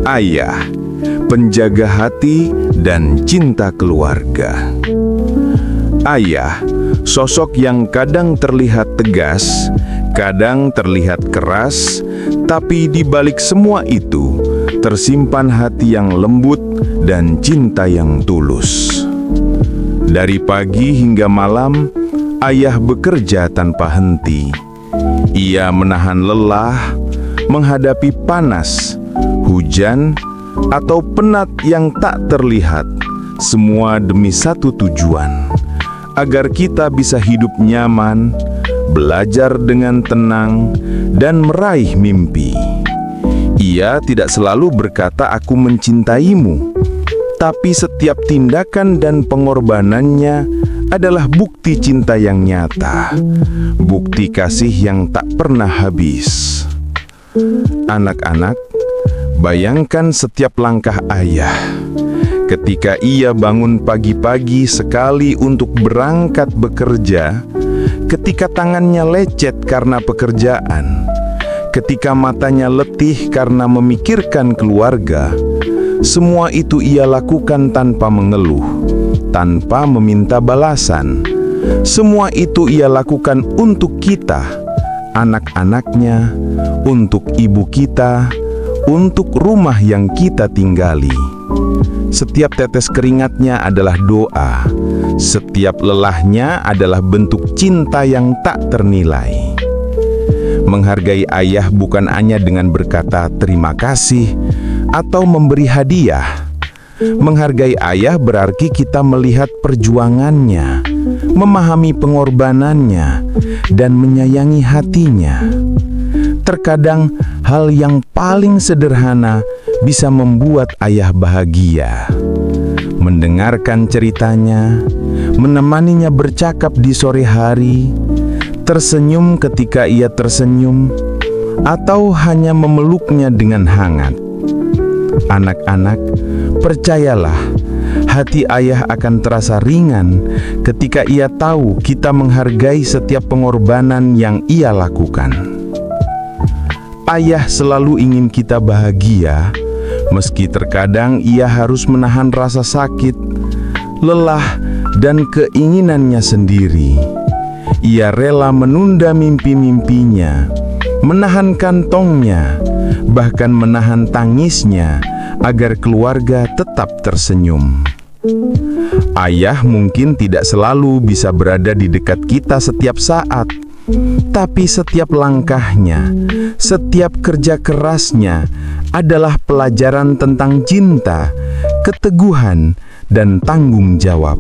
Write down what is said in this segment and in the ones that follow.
Ayah, penjaga hati dan cinta keluarga. Ayah, sosok yang kadang terlihat tegas, kadang terlihat keras, tapi di balik semua itu tersimpan hati yang lembut dan cinta yang tulus. Dari pagi hingga malam, ayah bekerja tanpa henti. Ia menahan lelah, menghadapi panas, hujan, atau penat yang tak terlihat, semua demi satu tujuan, agar kita bisa hidup nyaman, belajar dengan tenang, dan meraih mimpi. Ia tidak selalu berkata, "Aku mencintaimu," tapi setiap tindakan dan pengorbanannya adalah bukti cinta yang nyata, bukti kasih yang tak pernah habis. Anak-anak, bayangkan setiap langkah ayah. Ketika ia bangun pagi-pagi sekali untuk berangkat bekerja, ketika tangannya lecet karena pekerjaan, ketika matanya letih karena memikirkan keluarga, semua itu ia lakukan tanpa mengeluh, tanpa meminta balasan. Semua itu ia lakukan untuk kita, anak-anaknya, untuk ibu kita, untuk rumah yang kita tinggali. Setiap tetes keringatnya adalah doa. Setiap lelahnya adalah bentuk cinta yang tak ternilai. Menghargai ayah bukan hanya dengan berkata terima kasih atau memberi hadiah. Menghargai ayah berarti kita melihat perjuangannya, memahami pengorbanannya, dan menyayangi hatinya. Terkadang hal yang paling sederhana bisa membuat ayah bahagia. Mendengarkan ceritanya, menemaninya bercakap di sore hari, tersenyum ketika ia tersenyum, atau hanya memeluknya dengan hangat. Anak-anak, percayalah, hati ayah akan terasa ringan ketika ia tahu kita menghargai setiap pengorbanan yang ia lakukan. Ayah selalu ingin kita bahagia, meski terkadang ia harus menahan rasa sakit, lelah, dan keinginannya sendiri. Ia rela menunda mimpi-mimpinya, menahan kantongnya, bahkan menahan tangisnya, agar keluarga tetap tersenyum. Ayah mungkin tidak selalu bisa berada di dekat kita setiap saat, tapi setiap langkahnya, setiap kerja kerasnya adalah pelajaran tentang cinta, keteguhan, dan tanggung jawab.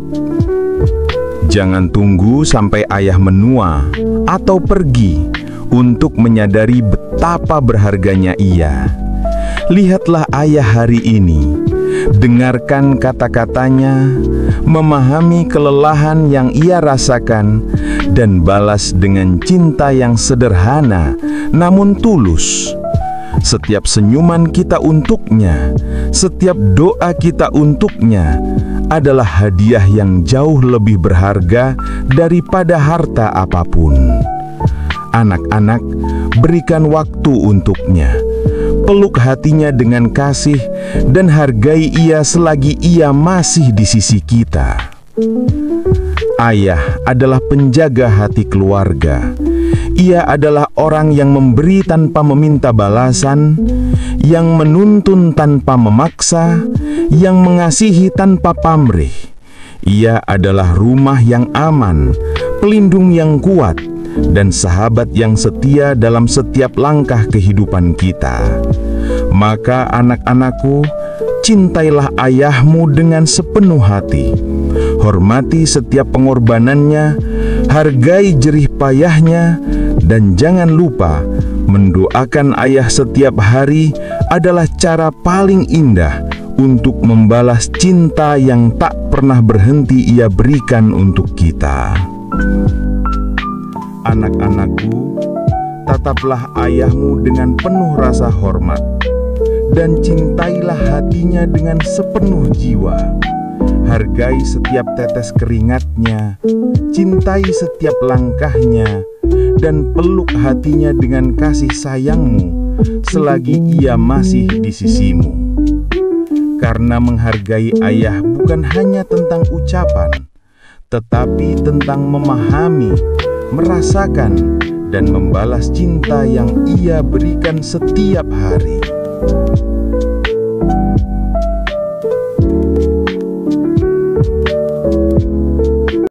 Jangan tunggu sampai ayah menua atau pergi untuk menyadari betapa berharganya ia. Lihatlah ayah hari ini, dengarkan kata-katanya, memahami kelelahan yang ia rasakan, dan balas dengan cinta yang sederhana namun tulus. Setiap senyuman kita untuknya, setiap doa kita untuknya adalah hadiah yang jauh lebih berharga daripada harta apapun. Anak-anak, berikan waktu untuknya. Peluk hatinya dengan kasih dan hargai ia selagi ia masih di sisi kita. Ayah adalah penjaga hati keluarga. Ia adalah orang yang memberi tanpa meminta balasan, yang menuntun tanpa memaksa, yang mengasihi tanpa pamrih. Ia adalah rumah yang aman, pelindung yang kuat, dan sahabat yang setia dalam setiap langkah kehidupan kita. Maka anak-anakku, cintailah ayahmu dengan sepenuh hati. Hormati setiap pengorbanannya, hargai jerih payahnya, dan jangan lupa mendoakan ayah setiap hari adalah cara paling indah untuk membalas cinta yang tak pernah berhenti ia berikan untuk kita. Anak-anakku, tataplah ayahmu dengan penuh rasa hormat, dan cintailah hatinya dengan sepenuh jiwa. Hargai setiap tetes keringatnya, cintai setiap langkahnya, dan peluk hatinya dengan kasih sayangmu selagi ia masih di sisimu. Karena menghargai ayah bukan hanya tentang ucapan, tetapi tentang memahami, merasakan, dan membalas cinta yang ia berikan setiap hari.